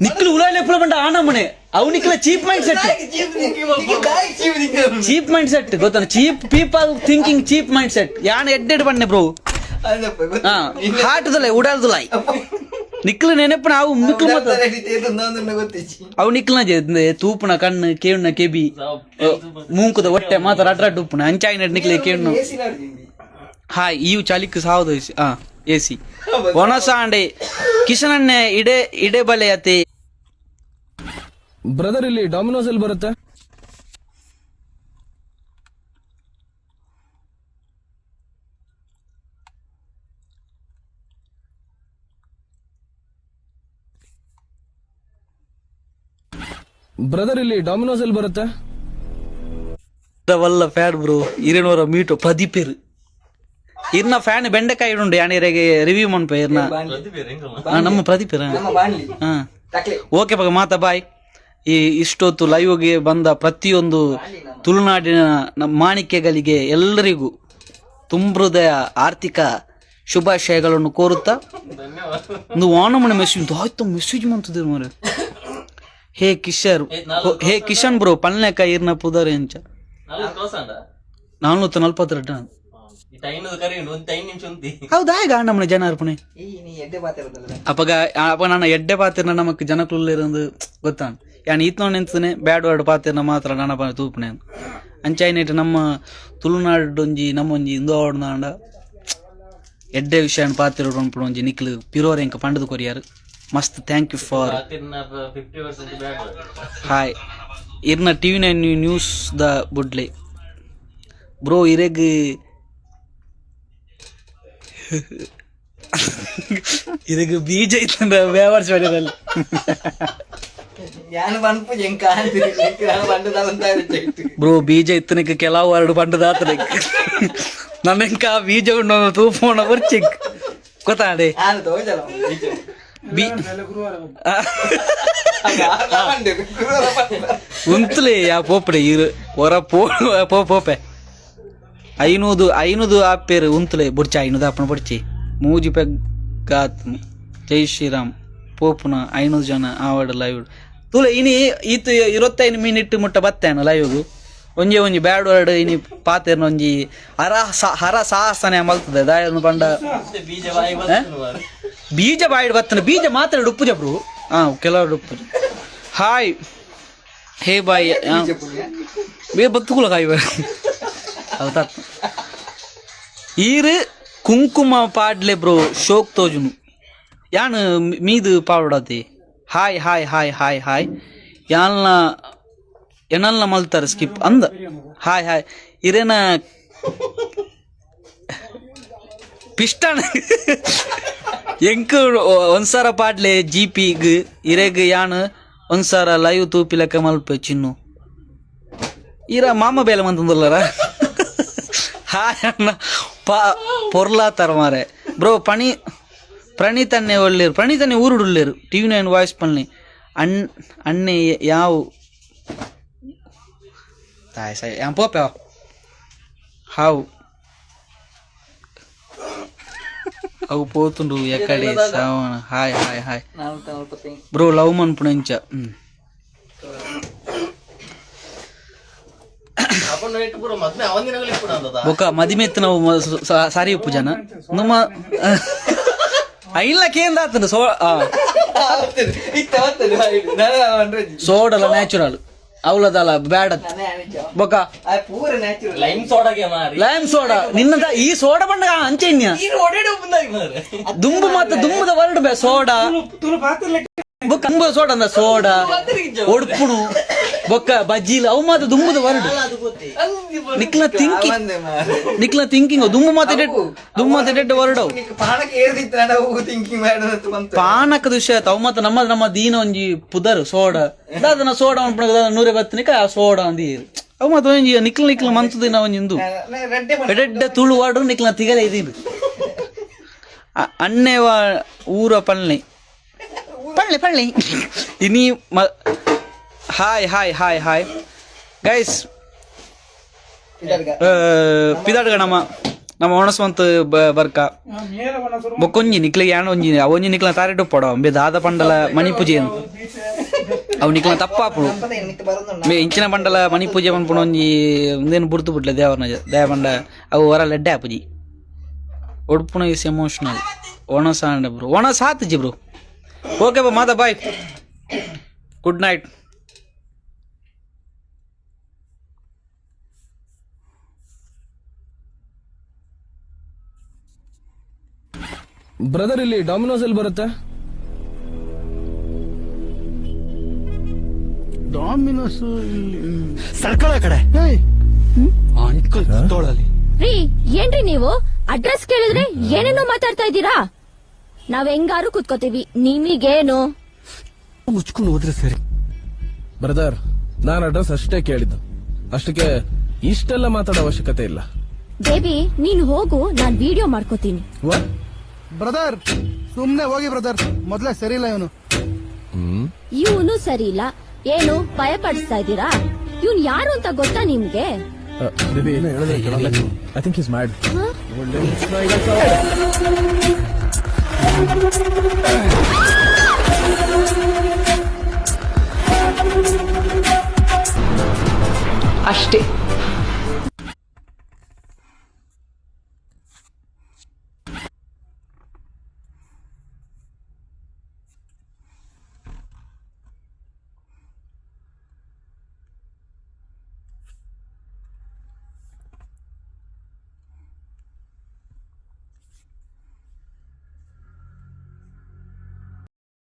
ನಿಕ್ಲು ಉಲಾಯಿಲೆಪ್ಪುಲೆ ಬಂಡ ಆ ನಮ್ಮನೆ ಅವು ನಿಕ್ಲ ಚೀಪ್ ಮೈಂಡ್ ಸೆಟ್ ಗೊತ್ತಾನ cheap people thinking cheap mind set ಯಾನ್ ಎಡ್ಡೆಡ್ ಬಣ್ಣೆ ಬ್ರೋ ಹಾಟದಲ್ಲ ಉಡಾಲ್ದುಲಾಯ್ ನಿಕ್ಲು ನೆನಪನ ಅವು ನಿಕ್ಲು ಅವು ನಿಕ್ಲನ ತೂಪುನ ಕಣ್ಣು ಕೇವಣ್ಣ ಕೆಬಿ ಮೂಂಕುದ ಹೊಟ್ಟೆ ಮಾತ್ರ ಅಡ್ರಾಡ್ ಉಪ್ಪುನ ಅಂಚಾಯಿನ ನಿಕ್ಲೆ ಕೇವಣ್ಣ ಹಾಯ್ ಇವು ಚಲಿಕ್ ಸಾವದ ಎಸಿ ಒಣಸಾಂಡೆ ಕಿಶನನ್ನೆ ಇಡೆ ಬಲೆಯತೆ ಬ್ರದರ್ ಇಲ್ಲಿ ಡಾಮಿನೋಸ್ ಅಲ್ಲಿ ಬರುತ್ತೆ ವಲ್ಲ ಫ್ಯಾನ್ ಬ್ರೋ 200 ಮೀಟರ್ ಪ್ರದೀಪೇರು ಇರ್ನ ಫ್ಯಾನ್ ಬೆಂಡೆಕಾಯಿ ಉಂಡು ಯಾನಿರೆಗೆ ರಿವ್ಯೂ ಮನ್ಪ ಇರ್ನ ನಮ್ಮ ಪ್ರದೀಪೇರ ಓಕೆ ಪಗ ಮಾತಾ ಬಾಯ್. ಈ ಇಷ್ಟೊತ್ತು ಲೈವ್ಗೆ ಬಂದ ಪ್ರತಿಯೊಂದು ತುಳುನಾಡಿನ ನಮ್ಮ ಮಾಣಿಕ್ಯಗಳಿಗೆ ಎಲ್ಲರಿಗೂ ತುಂಬ ಹೃದಯ ಆರ್ಥಿಕ ಶುಭಾಶಯಗಳನ್ನು ಕೋರುತ್ತಾ ಒಂದು ವಾನಮನೆ ಮೆಸೇಜ್ ಆಯ್ತು ಮೆಸೇಜ್ ಮಾಡ್ತಿದ್ರು ಮಾರೆ. ಹೇ ಕಿಶನ್ ಬ್ರೋ ಪಲ್ನೆಕ ಇರ್ನ ಪುದಾರೆ ಅಂಚ 442 ಹೌದಾ ಈಗ ನಮ್ಮನೆ ಜನ ಅರ್ಪಣೆ ಅಪ್ಪಗ ಅಪ್ಪ ನನ್ನ ಎಡ್ಡೆ ಪಾತಿರ್ನ ನಮಕ್ ಜನಕ್ಲುಲ್ಲಿರಂದು ಗೊತ್ತಾನ ಯಾನ್ ಈತ್ ನೋಡಿ ನಿಂತನೆ ಬ್ಯಾಡ್ ವರ್ಡ್ ಪಾತಿರ್ನ ಮಾತ್ರ ನನ್ನ ತೂಪಣೆ ಅಂಚಾಯ್ನೇಟ್ ನಮ್ಮ ತುಳುನಾಡೊಂಜಿ ನಮ್ಮೊಂಜಿ ಇಂದು ಆಡ್ನಾಂಡ ಎಡ್ಡೆ ವಿಷಯ ಪಾತಿರೋಡು ಅನ್ಪಡು ಒಂಜಿ ನಿಕ್ಲು ಪಿರೋರ್ ಎಂಕ ಪಂಡದು ಕೊರಿಯಾರು ಮಸ್ತ್ ಥ್ಯಾಂಕ್ ಯು ಫಾರ್ ಹಾಯ್ ಇರ್ನ TV9 ನ್ಯೂಸ್ ದ ಬುಡ್ಲೆ ಬ್ರೋ ಇರೆಗ್ ಇದಕ್ಕೆ ಬೀಜ ಇತ್ತಂದ್ರೆ ವ್ಯವಹಾರ ಮಾಡಿರಲ್ಲ ಬ್ರೋ ಬೀಜ ಇತ್ತನಕ್ಕೆ ಕೆಲವು ಎರಡು ಪಂಡದಾತ ನನಂಕ ಬೀಜ ಉಂಡು ತೂಪೋಣ ಬರ್ಚಿಕ್ ಗೊತ್ತಾಡೆ ಉಂತಲೇ ಯಾ ಪೋಪಡೆ ಇರು ಹೊರ ಪೋಪೆ 500 ಆಪೇರು ಉಂತಲೇ ಬುಡ್ಚಿ 500 ಆಪಣ ಬುಡ್ಚಿ ಮೂಜಿ ಪೆಗ್ಗಾತ್ ಜೈ ಶ್ರೀರಾಮ್ ಪೋಪುನ 500 ಜನ ಆವಡ್ ಲೈವ್ ತುಲೆ ಇನಿ ಈತು 25 ಮಿನಿಟ್ ಮುಟ್ಟ ಬತ್ತೇನ ಲೈವ್ಗು ಒಂಜಿ ಬ್ಯಾಡ್ ವರ್ಡ್ ಇನಿ ಪಾತೆರ್ನ ಒಂಜಿ ಹರ ಸಾಹಸನೆ ಮಲ್ತದೆ ದಾಯನು ಬಂಡ ಬೀಜ ಬಾಯಿಡ್ ಬತ್ತನ ಬೀಜ ಮಾತಾಡಿ ಉಪ್ಪು ಜಬ್ರು ಕೆಲವರು ಉಪ್ಪು ಹಾಯ್ ಹೇ ಬಾಯ್ ಬೇ ಬತ್ತುಕುಲ ಕಾಯ್ವ ಹೌದಾ ಈರು ಕುಂಕುಮ ಪಾಡ್ಲೆ ಬ್ರೋ ಶೋಕ್ ತೋಜುನು ಯಾನ್ ಮೀದು ಪಾಡೋಡತಿ hi hi hi hi hi ಯಾನ್ಲ ಎನಲ್ನ ಮಲ್ತಾರೆ ಸ್ಕಿಪ್ ಅಂದ ಹಾಯ್ ಹಾಯ್ ಇರೇನ ಪಿಸ್ಟಾನ ಎಂಕ್ ಒಂದ್ಸಾರ ಪಾಡ್ಲೆ GPಗ್ ಇರೆಗ್ ಯಾನ್ ಒಂದ್ಸಾರ ಲೈವ್ ತೂಪಿಲಕ್ಕ ಮಲ್ಪೆ ಚಿನ್ನು ಇರ ಮಾಮ ಬೇಲೆ ಮಂತಂದಲ್ಲರ ಹಾಯ್ ಅಣ್ಣ ಪೊರ್ಲಾತಾರ ಮಾರೆ ಬ್ರೋ ಪ್ರಣೀತನ್ನೇ ಒಳ್ಳೇರು ಪ್ರಣೀತನ್ನೇ ಊರುಡುಳ್ಳೇರು TV9 ವಾಯ್ಸ್ ಪನ್ನಿ ಅಣ್ಣೆ ಯಾವ ತಾಯ್ ಸಾಯ್ ಯಾನ್ ಪೋಪೆ ಹಾವು ಅವು పోతుండు ఎక్కడే సావన hi hi hi bro love మన్ పుణంచ ఒక మదిమెత్తిన సారీ ఉప్పు జన నుమ్మ ಐನ್ಲಕ್ಕೇಂದಾತನು ಸೋಡಲ ನ್ಯಾಚುರಲ್ ಅವಳದಲ್ಲ ಬ್ಯಾಡ ಬೊಕ್ಕ ಪೂರ ನ್ಯಾಚುರಲ್ ಲೈಮ್ ಸೋಡಾಗೆ ಮಾರಿ ಲೈಮ್ ಸೋಡಾ ನಿನ್ನದ ಈ ಸೋಡಾ ಬಂಡ ಅಂಚೆನ್ಯ ದುಂಬು ಮಾತ್ರ ದುಂಬುದ ವರ್ಡ್ ಬೇ ಸೋಡಾ ಬೊಕ್ಕ ದುಂಬುದ ಸೋಡಾ ಅಂದ ಸೋಡಾ ಒಡ್ಪುಣು ಬೊಕ್ಕ ಬಜ್ಜಿಲ್ ಅವು ಮಾತ್ರ ದುಂಬುದ ವರ್ಡ್ ನಿಕ್ಲ ಥಿಂಕಿಂಗ್ ದುಂಬು ಮಾತ್ರ ಡೆಡ್ ವರ್ಡ್ ಅವು ಪಾನಕ್ಕೆ ಏರ್ದಿತ್ತ ಥಿಂಕಿಂಗ್ ಮಾಡೋದು ಪಾನಕದ ವಿಷಯ ಅವು ಮಾತ್ರ ನಮ್ಮ ದೀನ ಒಂಜಿ ಪುದರ್ ಸೋಡಾ ದಾದನ ಸೋಡಾ ಅನ್ಪಣ 150 ಆ ಸೋಡಾ ಅಂದಿ ಅವು ಮಾತ್ರ ಒಂಜಿ ನಿಕ್ಲ ಮಂತದ ದಿನ ಒಂಜಿಂದು ಎಡ್ಡೆ ತುಳು ವಾಡು ನಿಕ್ಲ ತಿಗಲೆ ಇದೀನಿ ಅನ್ನೇವ ಊರ ಪಳ್ಳಿ ಇನಿ ಹಾಯ್ ಗೈಸ್ ಪಿದಾಡ್ಗ ನಮ್ಮ ಒಣಸ್ವಂತ ಬರ್ಕ ಬೊಕ್ಕೊಂಜಿ ನಿಕ್ಲಿಗೆ ಯಾಣ ಒಂಜಿ ಅವೊಂಜಿ ನಿಕ್ಲ ತಾರೆಟ್ಟು ಪೊಡ ಬೇ ದಾದ ಪಂಡಲ ಮಣಿ ಪೂಜೆ ಅವು ನಿಕ್ಲ ತಪ್ಪಾಪುಡು ಬೇ ಇಂಚಿನ ಪಂಡಲ ಮಣಿ ಪೂಜೆ ಪನ್ಪುಣ ಒಂಜಿ ಒಂದೇನು ಬುಡ್ತು ಬಿಡ್ಲೆ ದೇವ ಪಂಡ ಅವು ಹೊರ ಲೆಡ್ಡೆ ಆಪುಜಿ ಒಡ್ಪುಣ ಇಸ್ ಎಮೋಷನಲ್ ಒಣಸ ಬ್ರೋ ಒಣಸ ಆತಜಿ ಬ್ರೋ ಓಕೆ ಬಾ ಮಾತಾ ಬಾಯ್ ಗುಡ್ ನೈಟ್ ಬ್ರದರ್ ಇಲ್ಲಿ ಡಾಮಿನೋಸ್ ಎಲ್ಲಿ ಬರುತ್ತೆ ಡಾಮಿನೋಸ್ ಸರ್ಕಳ ಕಡೆ ತೋಳಲ್ಲಿ ರೀ ಏನ್ರಿ ನೀವು ಅಡ್ರೆಸ್ ಕೇಳಿದ್ರೆ ಏನೇನೋ ಮಾತಾಡ್ತಾ ಇದ್ದೀರಾ ನಾವ್ ಹೆಂಗಾರು ಕುತ್ಕೋತೀವಿ ನಿಮಗೇನು ಮುಚ್ಕೊಂಡು ಹೋದ್ರೆ ಸರಿ ಬ್ರದರ್ ನಾನು ಅಡ್ರೆಸ್ ಅಷ್ಟೇ ಕೇಳಿದ್ದು ಅಷ್ಟಕ್ಕೆ ಇಷ್ಟೆಲ್ಲ ಮಾತಾಡೋ ಅವಶ್ಯಕತೆ ಇಲ್ಲ ಬೇಬಿ ನೀನ್ ಹೋಗು ನಾನ್ ವಿಡಿಯೋ ಮಾಡ್ಕೋತೀನಿ ಬ್ರದರ್ ಸುಮ್ನೆ ಹೋಗಿ ಬ್ರದರ್ ಮೊದ್ಲೇ ಸರಿ ಇಲ್ಲ ಇವನು ಇವನು ಸರಿ ಇಲ್ಲ ಏನು ಭಯ ಪಡಿಸ್ತಾ ಇದ್ದೀರಾ ಇವ್ನ್ ಯಾರು ಅಂತ ಗೊತ್ತಾ ನಿಮ್ಗೆ ಐ ಥಿಂಕ್ ಇಸ್ ಮ್ಯಾಡ್ ಹ?